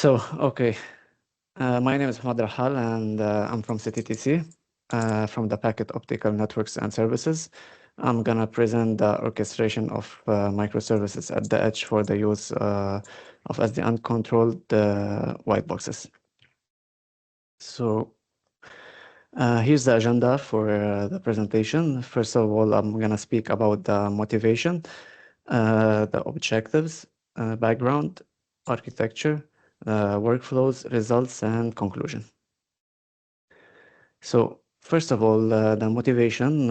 Okay. My name is Mohamad Rahhal, and I'm from CTTC, from the Packet Optical Networks and Services. I'm gonna present the orchestration of microservices at the edge for the use of SDN-controlled white boxes. So here's the agenda for the presentation. First of all, I'm gonna speak about the motivation, the objectives, background, architecture, workflows, results, and conclusion. So first of all, the motivation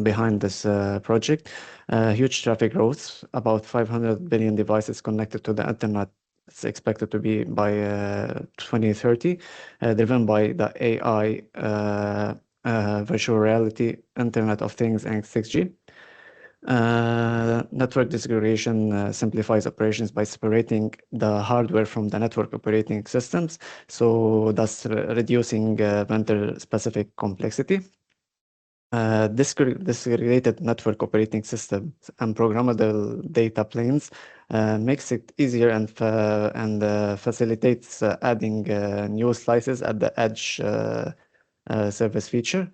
behind this project, huge traffic growth, about 500 billion devices connected to the internet. It's expected to be by 2030, driven by the AI, virtual reality, Internet of Things, and 6G. Network disaggregation simplifies operations by separating the hardware from the network operating systems, so thus reducing vendor-specific complexity. Disaggregated network operating systems and programmable data planes makes it easier and facilitates adding new slices at the edge service feature.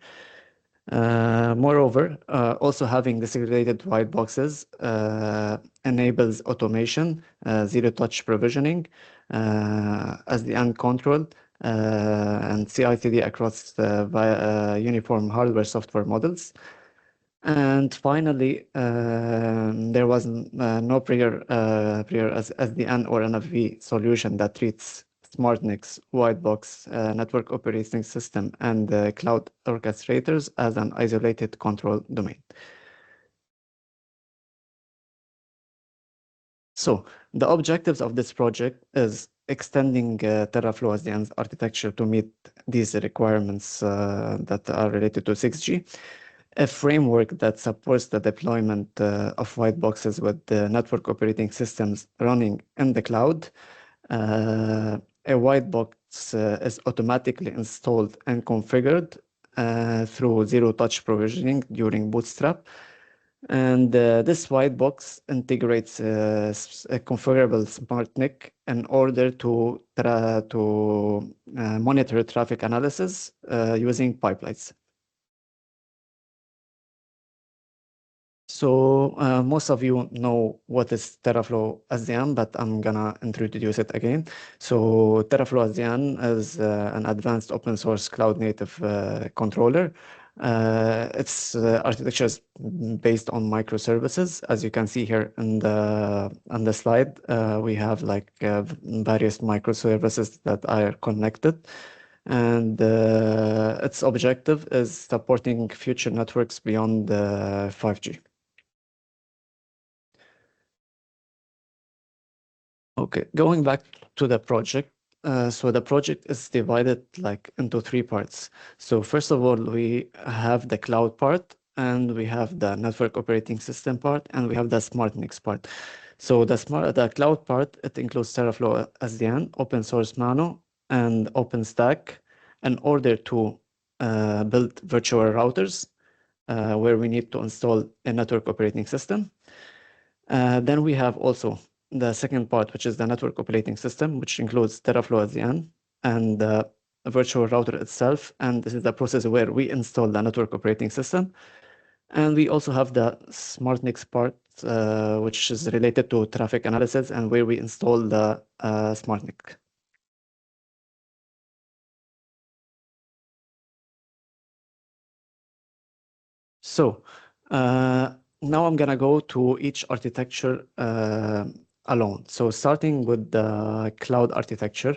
Moreover, also having disaggregated white boxes enables automation, zero-touch provisioning, SDN control, and CI/CD across via uniform hardware software models. And finally, there was no prior SDN or NFV solution that treats SmartNICs, white box, network operating system, and cloud orchestrators as an isolated control domain. So the objectives of this project is extending TerraFlow SDN's architecture to meet these requirements that are related to 6G, a framework that supports the deployment of white boxes with the network operating systems running in the cloud. A white box is automatically installed and configured through zero-touch provisioning during Bootstrap. And this white box integrates a configurable SmartNIC in order to monitor traffic analysis using pipelines. So most of you know what is TerraFlow SDN, but I'm gonna introduce it again. So TerraFlow SDN is an advanced open source cloud native controller. Its architecture is based on microservices. As you can see here on the slide, we have like various microservices that are connected. And its objective is supporting future networks beyond 5G. Okay, going back to the project. So the project is divided like into three parts. So first of all, we have the cloud part, and we have the network operating system part, and we have the SmartNICs part. So the cloud part, it includes TerraFlow SDN, open source Nano, and OpenStack in order to build virtual routers where we need to install a network operating system. Then we have also the second part, which is the network operating system, which includes TerraFlow SDN and the virtual router itself. And this is the process where we install the network operating system. And we also have the SmartNICs part, which is related to traffic analysis and where we install the SmartNIC. So now I'm gonna go to each architecture alone. So starting with the cloud architecture,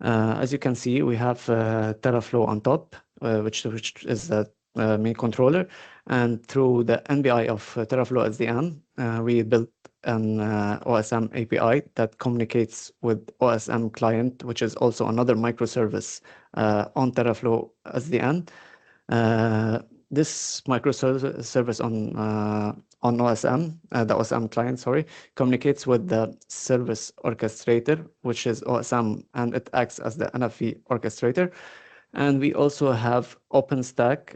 as you can see, we have TerraFlow on top, which is the main controller. And through the NBI of TerraFlow SDN, we built an OSM API that communicates with OSM client, which is also another microservice on TerraFlow SDN. This microservice on OSM, the OSM client, sorry, communicates with the service orchestrator, which is OSM, and it acts as the NFV orchestrator. And we also have OpenStack,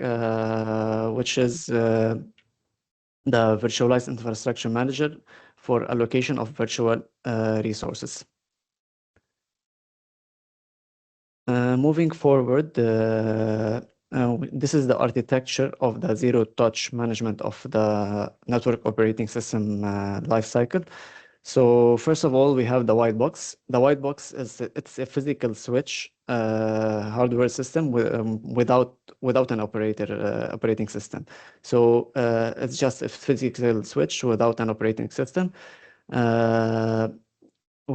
which is the virtualized infrastructure manager for allocation of virtual resources. Moving forward, this is the architecture of the zero-touch management of the network operating system lifecycle. So first of all, we have the white box. The white box it's a physical switch hardware system without an operating system. So it's just a physical switch without an operating system.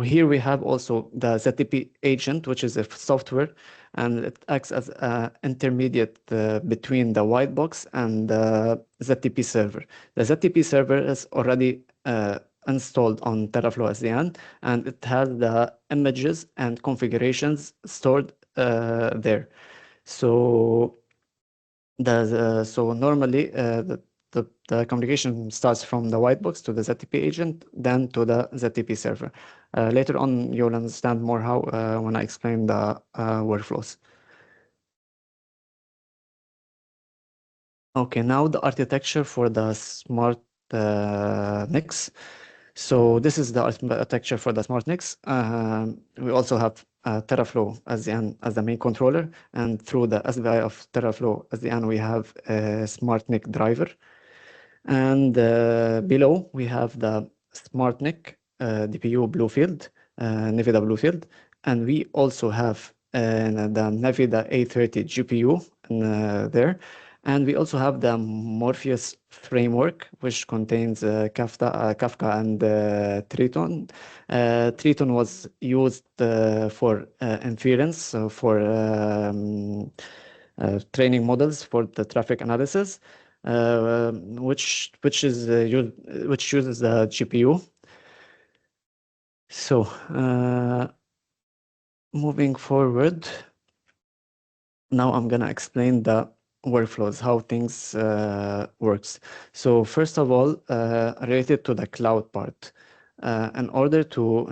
Here we have also the ZTP agent, which is a software, and it acts as an intermediate between the white box and the ZTP server. The ZTP server is already installed on Teraflow SDN, and it has the images and configurations stored there. So normally the communication starts from the white box to the ZTP agent, then to the ZTP server. Later on, you'll understand more how when I explain the workflows. Okay, now the architecture for the smart NICs. So this is the architecture for the smart NICs. We also have Teraflow as the main controller, and through the SVI of Teraflow as the end, we have a smart NIC driver. And below we have the smart NIC DPU Bluefield, NVIDIA Bluefield, and we also have the NVIDIA A30 GPU there. And we also have the Morpheus framework, which contains Kafka and Triton. Triton was used for inference, for training models for the traffic analysis, which uses the GPU. So moving forward, now I'm gonna explain the workflows, how things works. So first of all, related to the cloud part, in order to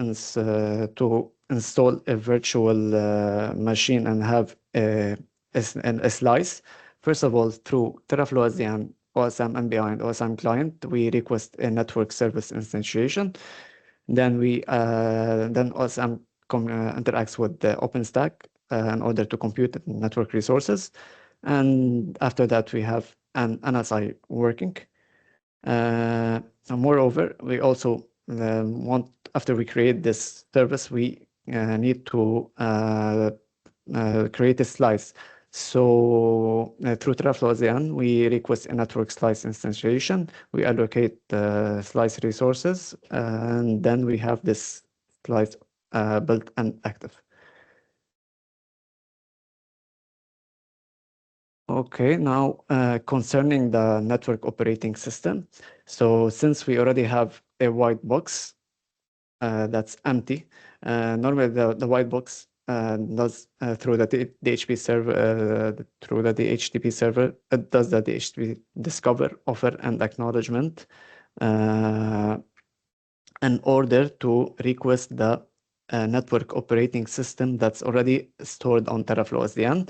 install a virtual machine and have a slice, first of all, through Teraflow SDN, OSM MBI, and OSM client, we request a network service instantiation. Then OSM interacts with the OpenStack in order to compute the network resources. And after that, we have an NSI working. Moreover, we also after we create this service, we need to create a slice. So through Teraflow SDN, we request a network slice instantiation. We allocate the slice resources, and then we have this slice built and active. Okay, now concerning the network operating system. So since we already have a white box that's empty, normally the white box does through the DHCP server, through the DHCP server, it does the DHCP discover, offer, and acknowledgement in order to request the network operating system that's already stored on Teraflow SDN.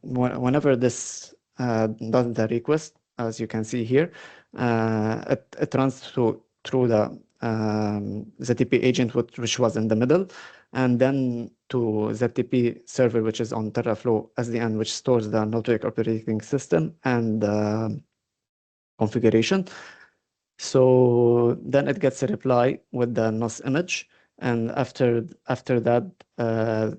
Whenever this does the request, as you can see here, it runs through the ZTP agent, which was in the middle, and then to ZTP server, which is on Teraflow SDN, which stores the network operating system and configuration. So then it gets a reply with the NOS image, and after that, the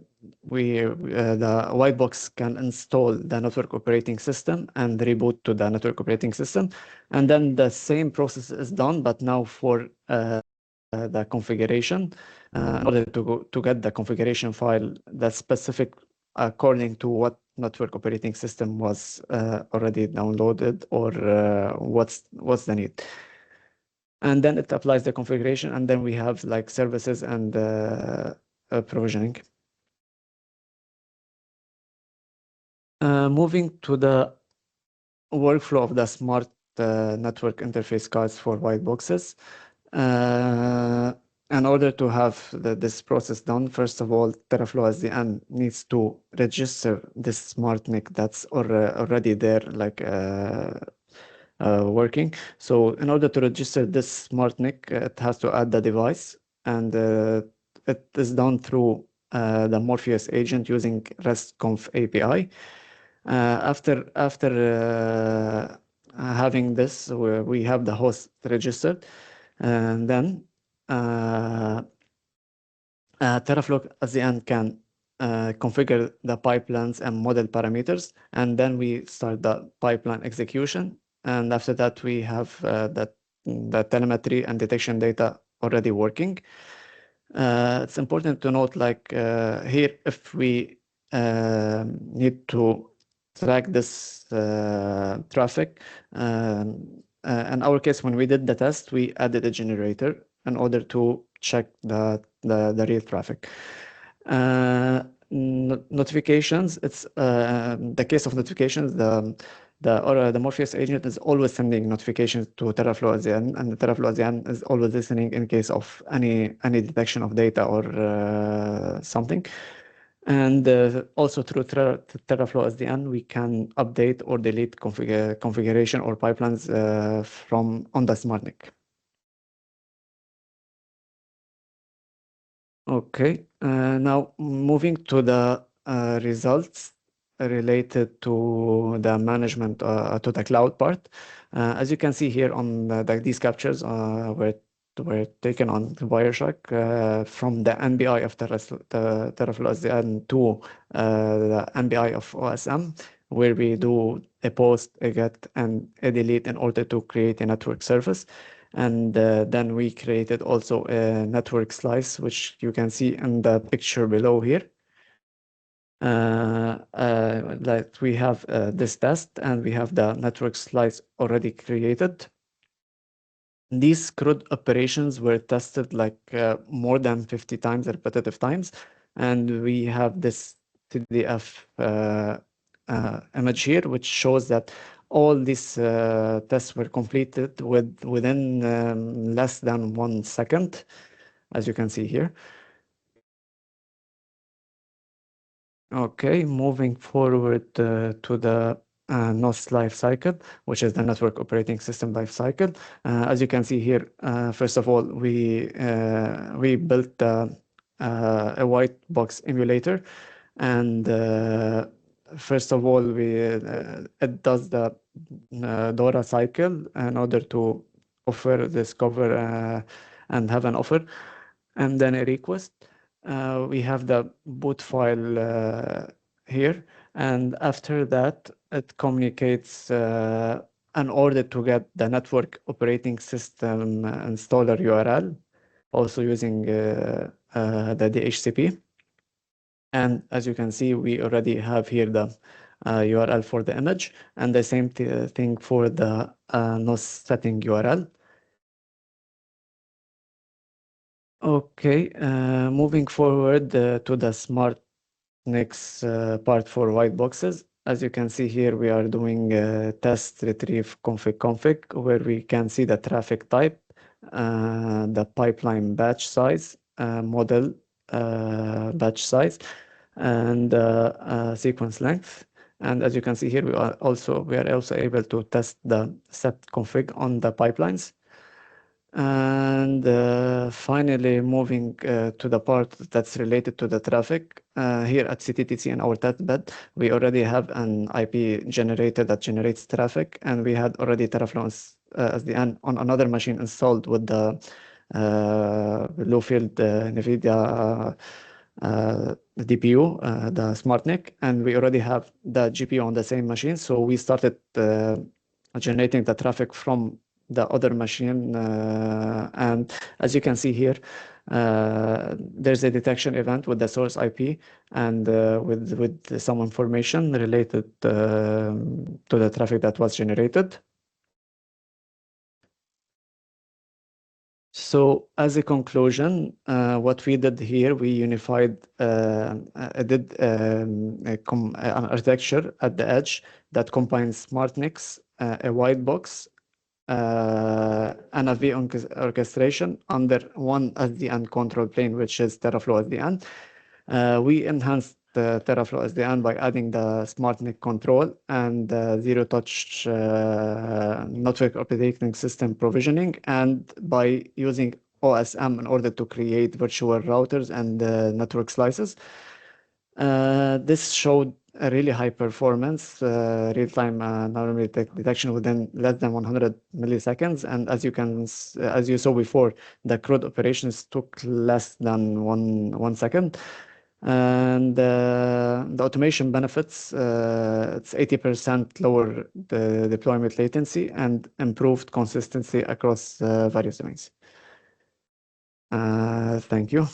white box can install the network operating system and reboot to the network operating system, and then the same process is done, but now for the configuration, in order to get the configuration file that's specific according to what network operating system was already downloaded, or what's the need. And then it applies the configuration, and then we have like services and provisioning. Moving to the workflow of the smart network interface cards for white boxes. In order to have this process done, first of all, Teraflow SDN needs to register this smart NIC that's already there, like working. So in order to register this smart NIC, it has to add the device, and it is done through the Morpheus agent using REST-conf API. After having this, we have the host registered, and then Teraflow at the end can configure the pipelines and model parameters, and then we start the pipeline execution. And after that, we have the telemetry and detection data already working. It's important to note, like here, if we need to track this traffic, in our case, when we did the test, we added a generator in order to check the real traffic. Notifications, it's the case of notifications, the Morpheus agent is always sending notifications to Teraflow at the end, and the Teraflow at the end is always listening in case of any detection of data or something. And also through Teraflow at the end, we can update or delete configuration or pipelines from on the SmartNIC. Okay, now moving to the results related to the management to the cloud part. As you can see here on these captures were taken on Wireshark from the NBI of Teraflow SDN to the NBI of OSM, where we do a post, a get, and a delete in order to create a network service. And then we created also a network slice, which you can see in the picture below here. Like we have this test, and we have the network slice already created. These CRUD operations were tested like more than 50 times, repetitive times, and we have this TDF image here, which shows that all these tests were completed within less than 1 second, as you can see here. Okay, moving forward to the NOS life cycle, which is the network operating system life cycle. As you can see here, first of all, we built a white box emulator, and first of all, it does the DORA cycle in order to offer, discover, and have an offer, and then a request. We have the boot file here, and after that, it communicates in order to get the network operating system installer URL, also using the DHCP. And as you can see, we already have here the URL for the image, and the same thing for the NOS setting URL. Okay, moving forward to the SmartNICs part for white boxes. As you can see here, we are doing test retrieve config, where we can see the traffic type, the pipeline batch size, model batch size, and sequence length. And as you can see here, we are also able to test the set config on the pipelines. And finally, moving to the part that's related to the traffic. Here at CTTC in our testbed, we already have an IP generator that generates traffic, and we had already Teraflow SDN on another machine installed with the low-field NVIDIA DPU, the SmartNIC, and we already have the GPU on the same machine. So we started generating the traffic from the other machine, and as you can see here, there's a detection event with the source IP and with some information related to the traffic that was generated. So as a conclusion, what we did here, we unified, did an architecture at the edge that combines SmartNICs, a white box, and a V orchestration under one SDN control plane, which is Teraflow SDN. We enhanced the Teraflow SDN by adding the SmartNIC control and zero-touch network operating system provisioning, and by using OSM in order to create virtual routers and network slices. This showed a really high performance, real-time anomaly detection within less than 100 milliseconds. And as you saw before, the CRUD operations took less than one second. And the automation benefits, it's 80% lower the deployment latency and improved consistency across various domains. Thank you.